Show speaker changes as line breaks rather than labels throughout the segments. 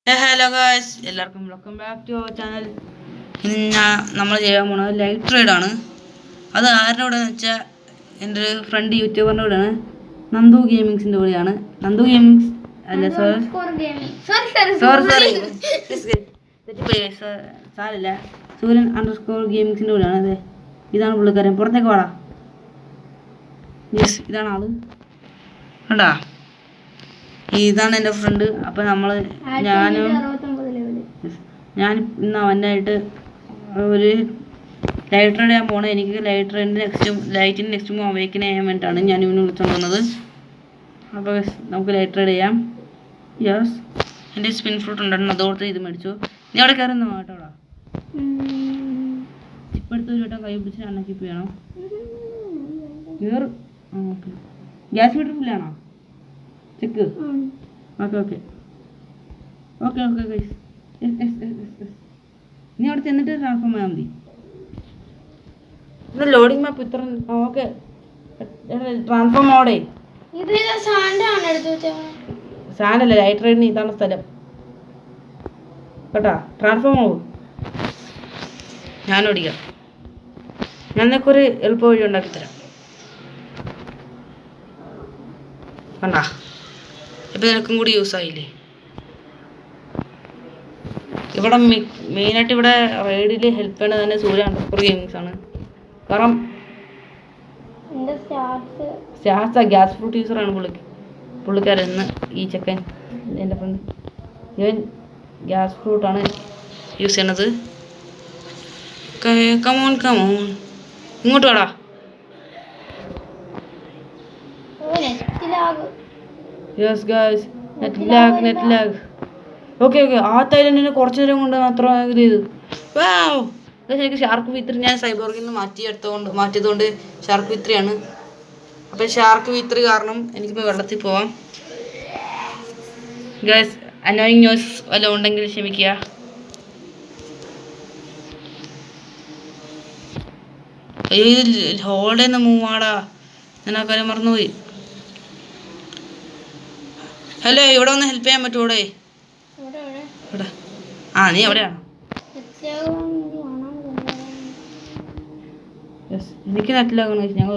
Hello guys, എല്ലാവർക്കും welcome back to our channel. ഇന്ന് നമ്മൾ ചെയ്യാൻ പോകുന്നത് ലൈറ്റ് റൈഡാണ്. അത് ആരുടെ കൂടെ എന്ന് വെച്ചാൽ എൻ്റെ ഒരു ഫ്രണ്ട് യൂട്യൂബറിൻ്റെ കൂടെയാണ്, നന്ദു ഗെയിമിങ്സിൻ്റെ കൂടെയാണ്. നന്ദു ഗെയിമിങ്സ് അല്ല സോറി സാറില്ല, സൂര്യൻ _ ഗെയിമിങ്സിൻ്റെ കൂടെയാണ്. അതെ, ഇതാണ് പുള്ളിക്കാരൻ. പുറത്തേക്ക് വാടാ. യെസ്, ഇതാണ് ആള്. കണ്ടാ, ഇതാണ് എൻ്റെ ഫ്രണ്ട്. അപ്പം ഞാൻ ഇന്ന് അവനായിട്ട് ഒരു ലൈറ്റ് റൈഡ് ചെയ്യാൻ പോകണം. എനിക്ക് ലൈറ്റ് റൈഡിൻ്റെ ലൈറ്റിൻ്റെ നെക്സ്റ്റ് അവേക്കൻ ചെയ്യാൻ വേണ്ടിയിട്ടാണ് ഞാൻ ഇവനെ വിളിച്ചുകൊണ്ട് വന്നത്. അപ്പോൾ നമുക്ക് ലൈറ്റ് റൈഡ് ചെയ്യാം. യെസ്, എൻ്റെ സ്പിൻ ഫ്രൂട്ട് ഉണ്ടായിരുന്നു, അതോടത്ത് ഇത് മേടിച്ചു. നീ അവിടെ കയറുന്നു കേട്ടോടാ. ഇപ്പം എടുത്ത് ഒരു വട്ടം കൈ പിടിച്ച് അണ്ണക്കിപ്പ് ചെയ്യണം. കയറും. ഓക്കെ, ഗ്യാസ് മീറ്റർ ഫുള്ളാണോ? ചെക്ക്. Okay guys. നീ അവിടെ ചെന്നിട്ട് ട്രാൻസ്ഫോം ചെയ്യാൻ മതി. ലോഡിംഗ് മാപ്പ് ഇത്ര. ഓക്കെ, ട്രാൻസ്ഫോം അവിടെ സാധനല്ല, ലൈറ്റ് റൈഡിന് ഇതാണ് സ്ഥലം കേട്ടാ. ട്രാൻസ്ഫോം ആവും. ഞാൻ ഓടിക്കാം. ഞാൻ നിനക്ക് ഒരു എളുപ്പ വഴി ഉണ്ടാക്കി തരാം. കണ്ടാ, ഇപ്പം നിനക്കും കൂടി യൂസ് ആയില്ലേ. ഇവിടെ മെയിനായിട്ട് ഇവിടെ റൈഡിൽ ഹെൽപ്പ് ചെയ്യണത് തന്നെ സൂര്യ _ ഗെയിമിങ്സ് ആണ്. കാരണം ഗ്യാസ് ഫ്രൂട്ട് യൂസറാണ് പുള്ളിക്കാരെന്ന്. ഈ ചെക്കൻ എൻ്റെ ഫ്രണ്ട്, ഇവൻ ഗ്യാസ് ഫ്രൂട്ടാണ് യൂസ് ചെയ്യണത്. കമോൺ ഇങ്ങോട്ട് വാടാ. Yes guys, net lag. Okay ആ തൈലൻഡിനെ കുറച്ച് നേരം കൊണ്ട് മാത്രം ഇത് ചെയ്തു. ശരിക്കും ഷാർക്ക് വിത്രി ഞാൻ സൈബോർഗിൽ നിന്ന് മാറ്റിയതുകൊണ്ട് ഷാർക്ക് വിത്രിയാണ്. അപ്പം ഷാർക്ക് വിത്രി കാരണം എനിക്കിപ്പോൾ വെള്ളത്തിൽ പോവാം. ഗൈസ്, അനോയിങ് നോയ്സ് വല്ലതും ഉണ്ടെങ്കിൽ ക്ഷമിക്കുക. ഹോൾഡേ നിന്ന് മൂവാടാ, ഞാൻ ആ കാര്യം മറന്നുപോയി. ഹലോ, ഇവിടെ ഒന്ന് ഹെൽപ്പ് ചെയ്യാൻ പറ്റൂടെ? ഇവിടെ നീ എവിടെയാണ്? യെസ്, എനിക്ക് നെറ്റിലാകണം. ഞങ്ങൾ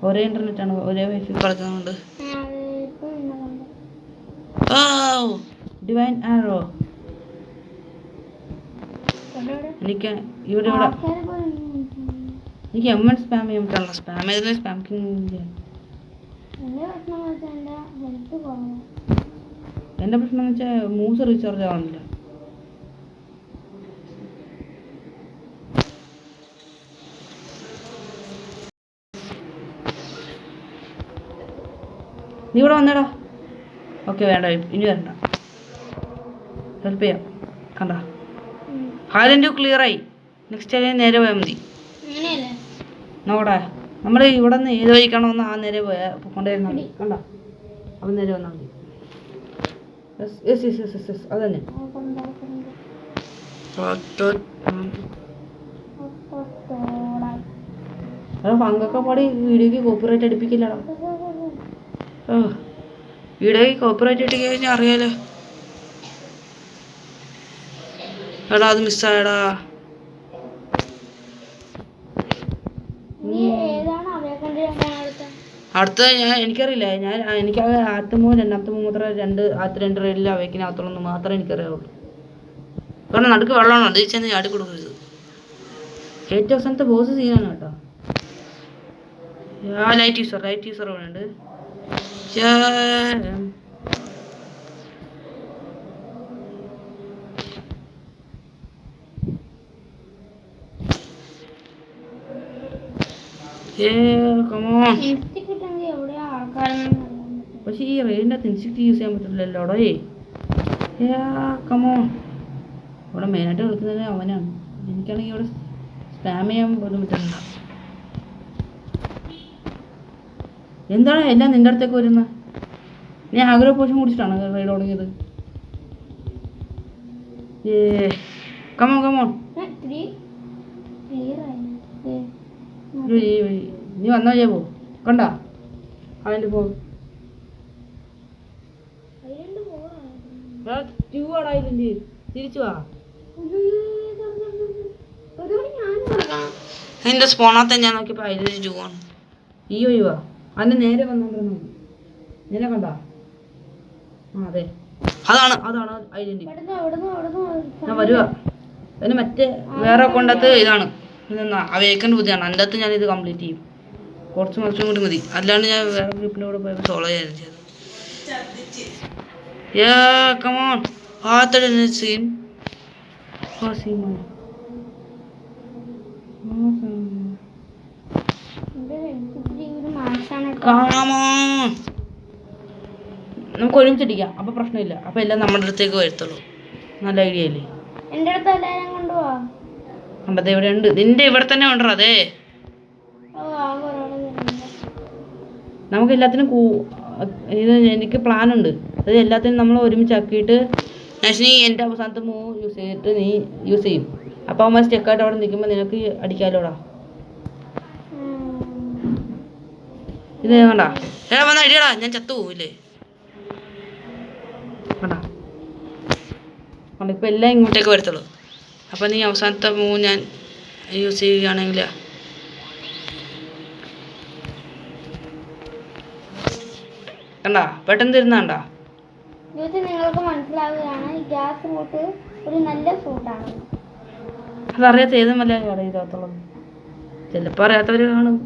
ഒരേ ഇൻ്റർനെറ്റാണ്, ഒരേ വൈഫൈ കളിക്കുന്നുണ്ട്. ഡിവൈൻ ആരോ. എനിക്ക് ഇവിടെ എനിക്ക് M1 സ്പാം ചെയ്യാൻ പറ്റുള്ള. സ്പാം ചെയ്തത് സ്പാം കിങ്. എൻ്റെ പ്രശ്നം എന്ന് വെച്ചാൽ മൂസ് റീചാർജ് ആവുന്നില്ല. നീ ഇവിടെ വന്നേടാ. ഓക്കെ, വേണ്ട, ഇനി വരണ്ട. ഹെൽപ്പ് ചെയ്യാം. കണ്ട, ഹാലൻഡ് ക്ലിയറായി. നെക്സ്റ്റ് അതിന് നേരെ പോയാൽ മതി. നോക്കടാ, നമ്മൾ ഇവിടെ നിന്ന് ഏത് വഴിക്കാണോ ആ നേരെ കൊണ്ടുവരുന്ന മതി. കണ്ട, അപ്പം നേരെ വന്നാൽ മതി. യെസ് അതന്നെ. ഫങ്കൊക്കെ പാടി വീഡിയോക്ക് കോപ്പിറൈറ്റ് അടിപ്പിക്കില്ലടാ. വീഡിയോക്ക് കോപ്പിറൈറ്റ് അടിക്കുക കഴിഞ്ഞാൽ അറിയാലോ. എടാ, അത് മിസ്സായടാ. അടുത്ത എനിക്കറിയില്ല. എനിക്ക് ആദ്യത്തെ രണ്ടാമത്തെ രണ്ട് റൈഡിൽ അവയ്ക്കിനകത്തുള്ളൂ മാത്രമേ എനിക്കറിയാവുള്ളൂ. കാരണം നടുക്ക് വെള്ളമാണ്, അത് ചെന്ന് ചാടി കൊടുക്കരുത്. ഏറ്റവും അവസാനത്തെ ബോസ് സീനാണ് കേട്ടോ. ലൈറ്റ് യൂസർ വേണുണ്ട്. പക്ഷെ ഈ റെയിലിൻ്റെ അകത്ത് ഇൻസ്റ്റിക്റ്റ് യൂസ് ചെയ്യാൻ പറ്റില്ലല്ലോടോ. കമോൺ, ഇവിടെ മെയിനായിട്ട് കളിക്കുന്നത് അവനാണ്. എനിക്കാണെങ്കിൽ ഇവിടെ സ്പാം ചെയ്യാൻ പോലും പറ്റുന്നില്ല. എന്താണ് എല്ലാം നിൻ്റെ അടുത്തേക്ക് വരുന്നത്? ഞാൻ ആഗ്രഹ പോഷൻ കുടിച്ചിട്ടാണ് റൈഡ് തുടങ്ങിയത്. കമോൺ നീ വന്നോ ചെയ്യപ്പോ. കണ്ട അവൻ്റെ പോ. ആടാ ഇതിൻ്റെ തിരിച്ചു വാ. നിന്റെ സ്പോണാത്ത ഞാൻ നോക്കിയപ്പോൾ അതിലൊരു ജൂ ആണ്. ഈ ഒഴിവാ അതിൻ്റെ നേരെ വന്നോണ്ടിരുന്നു. നേരെ കണ്ടാ? ആ അതെ, അതാണ് അതാണ് ഐഡന്റി. ഞാൻ വരുക. അതിന് മറ്റേ വേറെ അക്കൗണ്ടത്ത് ഇതാണ് വേക്കൻറ്റ് പുതിയാണ്. എൻ്റെ അകത്ത് ഞാനിത് കംപ്ലീറ്റ് ചെയ്യും. കുറച്ച് മാസം കൂടി മതി. അല്ലാണ്ട് ഞാൻ വേറെ ഗ്രൂപ്പിൻ്റെ കൂടെ പോയപ്പോൾ സോളോ ചെയ്യാനും ചെയ്തത്. Come on. After the scene. നമുക്ക് ഒരുമിച്ചിരിക്കാം, അപ്പൊ പ്രശ്നമില്ല. അപ്പൊ എല്ലാം നമ്മുടെ അടുത്തേക്ക് വരത്തുള്ളൂ. നല്ല ഐഡിയ അല്ലേ? അമ്പത് ഇവിടെ ഉണ്ട്. നിന്റെ ഇവിടെ തന്നെ ഉണ്ടോ? അതെ, നമുക്ക് എല്ലാത്തിനും ഇത് എനിക്ക് പ്ലാനുണ്ട്. അത് എല്ലാത്തിനും നമ്മൾ ഒരുമിച്ചാക്കിയിട്ട് നീ എൻ്റെ അവസാനത്തെ മൂവ് യൂസ് ചെയ്തിട്ട് നീ യൂസ് ചെയ്യും. അപ്പോൾ അവന്മാർ സ്റ്റെക്കായിട്ട് അവിടെ നിൽക്കുമ്പോൾ നിനക്ക് അടിക്കാലോടാ. ഇത് കണ്ടാ? വന്ന ഐഡിയടാ, ഞാൻ ചത്തു പോവില്ലേ? കണ്ടാ? കണ്ട ഇപ്പം എല്ലാം ഇങ്ങോട്ടേക്ക് വരത്തുള്ളൂ. അപ്പം നീ അവസാനത്തെ മൂവ് ഞാൻ യൂസ് ചെയ്യുകയാണെങ്കിൽ കണ്ടാ പെട്ടെന്ന് തരുന്നതാണ്ടാ.
നിങ്ങൾക്ക് മനസ്സിലാവുകയാണ് ഈ ഗ്യാസ് ഫ്രൂട്ട് ഒരു നല്ല ഫ്രൂട്ടാണ്.
അതറിയാത്ത ഏതും വല്ല അറിയാത്തുള്ളത് ചിലപ്പോൾ അറിയാത്തവർ കാണും.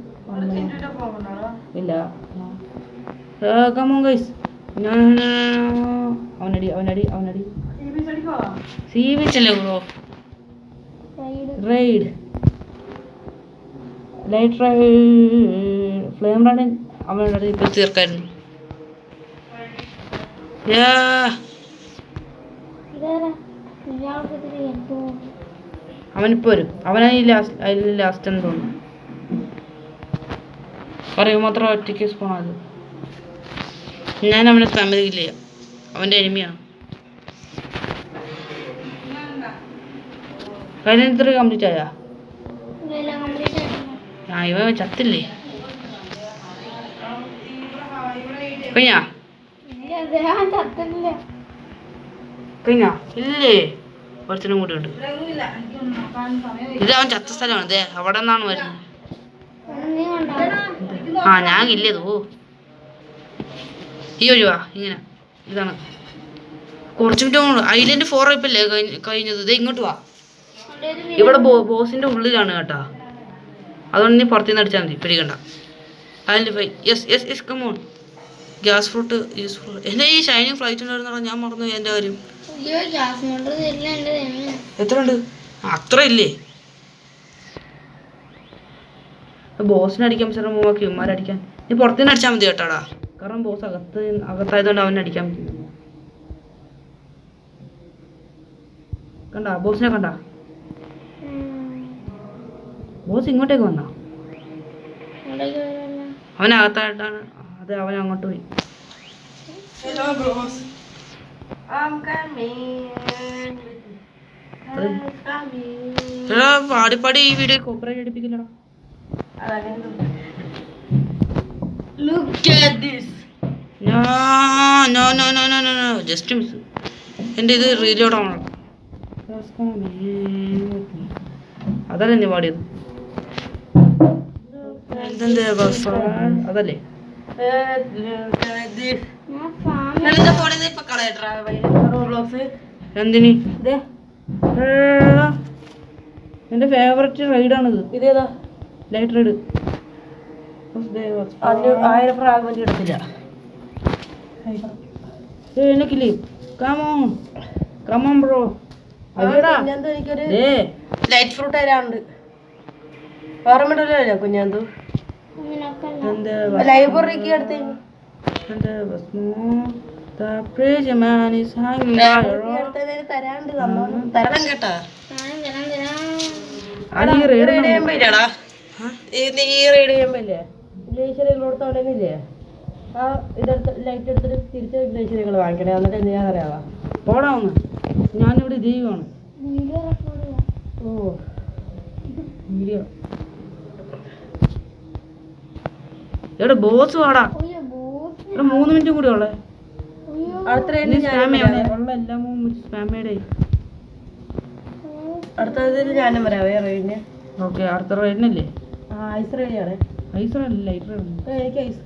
ഇല്ല കമോൺ ഗൈസ്. അവനടി സീ ബീച്ചല്ലേ bro? Ride light ride flame ride അവനോട് ഇപ്പോൾ തീർക്കായിരുന്നു. അവനിപ്പോ വരും. അവനായി ലാസ്റ്റ് എന്ന് തോന്നുന്നു. പറയൂ മാത്രം ഒറ്റയ്ക്ക് സ്പോണത്. ഞാൻ അവനെ സമ്മതിക്കില്ല. അവൻ്റെ എനിമിയാണ്. കഴിഞ്ഞ ഇത്ര കംപ്ലീറ്റ് ആയാ? ഇവ ചത്തില്ലേ? കഴിഞ്ഞാ? കഴിഞ്ഞാ? ഇല്ലേ, കുറച്ചിനും കൂടി ഉണ്ട്. ഇത് അവൻ ചത്ത സ്ഥലമാണ്. അതെ, അവിടെ നിന്നാണ് വരുന്നത്. ആ ഞാൻ ഇല്ലേതോ. ഈ ഒഴിവാ ഇങ്ങനെ. ഇതാണ് കുറച്ച് മിനിറ്റ് ഐലൻഡ് 4 ഇപ്പല്ലേ കഴിഞ്ഞത്. ഇത് ഇങ്ങോട്ട് വാ. ഇവിടെ ബോസിന്റെ ഉള്ളിലാണ് കേട്ടാ. അതുകൊണ്ട് നീ പുറത്തുനിന്ന് അടിച്ചാൽ മതി, പിടിക്കണ്ട. Island 5. Yes come on. Gas fruit useful. എൻ്റെ ഈ ഷൈനിങ് ഫ്ലൈറ്റ് ഉണ്ടായിരുന്ന ഞാൻ മറന്നു എൻ്റെ കാര്യം. എത്ര ഉണ്ട്? അത്ര ഇല്ലേ? ബോസിനെ അടിക്കാൻ സാറെ മൂവാക്കി ഉമ്മാരടിക്കാൻ നീ പുറത്തുനിന്ന് അടിച്ചാൽ മതി കേട്ടാടാ. കാരണം ബോസ് അകത്തായതുകൊണ്ട് അവനെ അടിക്കാൻ പറ്റും. കണ്ടാ ബോസിനെ കണ്ടാ? ബോസ് ഇങ്ങോട്ടേക്ക് വന്നാ? അവനകത്തായിട്ടാണ്. അത് അവൻ അങ്ങോട്ട് പോയി. പാടിപ്പാടി ഈ വീഡിയോ കോപ്പറേറ്റ് അടിപ്പിക്കില്ലടാ. Just miss. എൻ്റെ ഇത് റീലോഡ് ആവണം. അതല്ലേ നീ പാടിയത്? അതല്ലേ എന്തിനി? എന്റെ ഫേവററ്റ് റൈഡാണിത്. ഇതേതാ? Light ride. 1000 ഫ്രാഗ്മെന്റ് എടുത്തില്ല എനിക്കില്ലേ. Come on bro. എനിക്കൊരു ലൈറ്റ് ഫ്രൂട്ട് തരാറുണ്ട്. ഓർമ്മയിട്ടല്ലോ കുഞ്ഞാന്തു ലൈബ്രറിക്ക് അടുത്ത്. തരണം കേട്ടാ. ഈ റൈഡ് ചെയ്യുമ്പോല്ലേ ഗ്ലേഷ്യറിലോടത്ത് അവിടെന്നില്ലേ ആ ഇതെടുത്ത് ലൈറ്റ് എടുത്തിട്ട് തിരിച്ച് ഗ്ലേഷ്യറുകൾ വാങ്ങിക്കണേ. എന്നിട്ട് എന്ത് ചെയ്യാനറിയാവാ? പോടാ ഒന്ന്. ഞാനിവിടെ ചെയ്യുവാണ്. ഓ വീഡിയോ എവിടെ ബോസ് വാടാ. ഇവിടെ 3 മിനിറ്റും കൂടി ഉള്ളേ.
അടുത്ത റൈഡിന് ഞാനും അടുത്തതിൽ ഞാനും വരാവേ റൈഡിന്.
ഓക്കെ അടുത്ത റൈഡിനല്ലേ?
ഐസ് റൈഡിയാണ്.
ഐസ് റൈഡല്ല ലൈറ്റ് റൈഡ്.
എനിക്ക് ഐസ്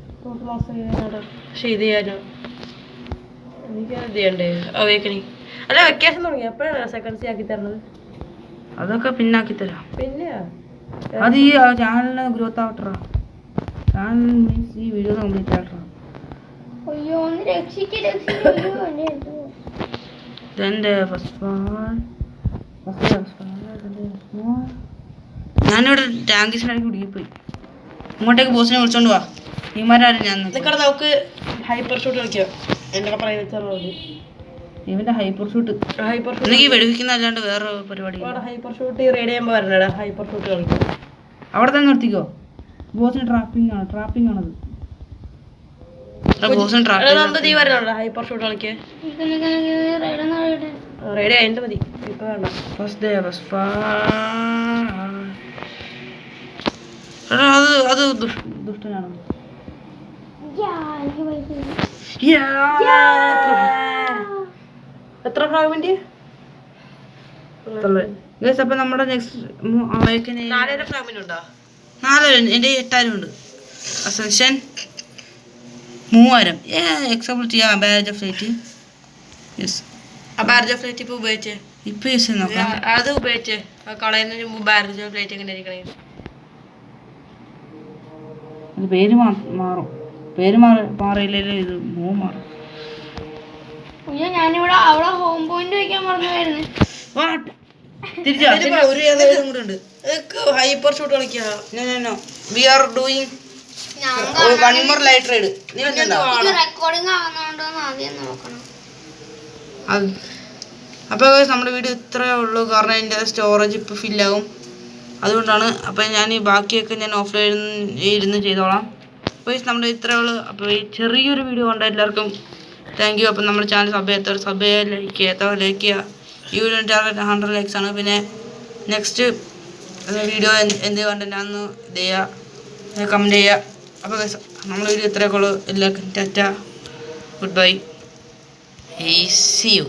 ക്ലാസ് ചെയ്യാനോ പക്ഷെ ഇത് ചെയ്യാനോ എനിക്ക് ഇത് ചെയ്യണ്ടേ അവേക്കണിങ്. അല്ല വെക്കേഷൻ തുടങ്ങി എപ്പോഴാണ് സെക്കൻഡ് ആക്കി തരണത്?
അതൊക്കെ പിന്നാക്കി തരാം.
പിന്നെ
അത് ഈ ചാനലിന് ഗ്രോത്ത് ആവട്ടറാ. ചാനൽ മീൻസ് ഈ വീഡിയോ കംപ്ലീറ്റ് ആവട്ടറാ.
അയ്യോ ഒന്ന് രക്ഷിക്കേ.
ഇതെൻ്റെ ഞാനിവിടെ ടാങ്കിസിനിടയ്ക്ക് കുടുങ്ങിപ്പോയി. ഇങ്ങോട്ടേക്ക് ബോസിനെ വിളിച്ചോണ്ട് വാ. ഇമാരാരും ഞാൻ
നിൽക്കണം. നമുക്ക് ഹൈപ്പർ ഷൂട്ട് കളിക്കാം. എന്തൊക്കെ പറയുന്നത്
ഇവന്റെ ഹൈപ്പർ ഷൂട്ട് എനിക്ക് വെടിവെക്കുന്ന അല്ലാണ്ട് വേറെ പരിപാടി.
ഹൈപ്പർ ഷൂട്ട് റെഡി ചെയ്യുമ്പോൾ വരണടാ. ഹൈപ്പർ ഷൂട്ട് കളിക്കാം.
അവിടെ തന്നെ നിർത്തിക്കോ. ബോസിന് ട്രാപ്പിംഗ് ആണത്.
ഹൈപ്പർ ഷൂട്ട് കളിക്കാൻ റെഡി ആയിട്ട് മതി. ഇപ്പൊ വേണ്ട.
അത് ദുഷ്ടനാണ്.
എത്ര ഫ്രാഗ്മെന്റ്?
അപ്പൊ നമ്മുടെ നെക്സ്റ്റ്
4000 ഫ്രാഗ്മെന്റ് ഉണ്ടോ?
4000. എൻ്റെ 8000 ഉണ്ട്. അസെൻഷൻ 3000. എക്സാമ്പിൾ ചെയ്യാം. Barrage of light. യെസ്.
ആ ബാരേജ് ഓഫ് ലൈറ്റ് ഇപ്പൊ ഉപയോഗിച്ചേ.
ഇപ്പൊ യൂസ് ചെയ്ത് നോക്കാം.
അത് ഉപയോഗിച്ചേ. കളയുന്നതിന് മുമ്പ് ബാരേജ് ഓഫ് ലൈറ്റ് എങ്ങനെ ഇരിക്കണേ?
അത് പേര് മാറും. പേര് മാറിയില്ലല്ലോ. ഇത് മൂവ് മാറും.
അയ്യോ ഞാനിവിടെ അവിടെ ഹോം പോയിന്റ് വയ്ക്കാൻ പറഞ്ഞായിരുന്നു.
ഹൈപ്പർ ഷൂട്ട് കളിക്കാം.
We are doing one more light ride.
Recording ആവുന്നുണ്ടോ ആദ്യം നോക്കണം.
അപ്പോൾ നമ്മുടെ വീഡിയോ ഇത്രയേ ഉള്ളൂ. കാരണം എൻ്റെ സ്റ്റോറേജ് ഇപ്പോൾ ഫില്ലാകും. അതുകൊണ്ടാണ്. അപ്പോൾ ഞാൻ ഈ ബാക്കിയൊക്കെ ഞാൻ ഓഫ്ലൈൻ ഇരുന്ന് ചെയ്തോളാം. അപ്പോൾ നമ്മുടെ ഇത്രയേ ഉള്ളൂ. അപ്പോൾ ഈ ചെറിയൊരു വീഡിയോ കണ്ട എല്ലാവർക്കും താങ്ക് യു. അപ്പം നമ്മുടെ ചാനൽ സബ് ചെയ്യുക, ലൈക്ക് ചെയ്യുക. ഈ വീഡിയോ ടാർഗറ്റ് 100 ലൈക്സ് ആണ്. പിന്നെ നെക്സ്റ്റ് വീഡിയോ എന്ത് കണ്ടന്റാണെന്ന് ഇത് ചെയ്യുക, കമൻറ്റ് ചെയ്യുക. അപ്പോൾ നമ്മുടെ വീഡിയോ ഇത്രയൊക്കെ ഉള്ളൂ. എല്ലാവർക്കും tata, good bye, see U.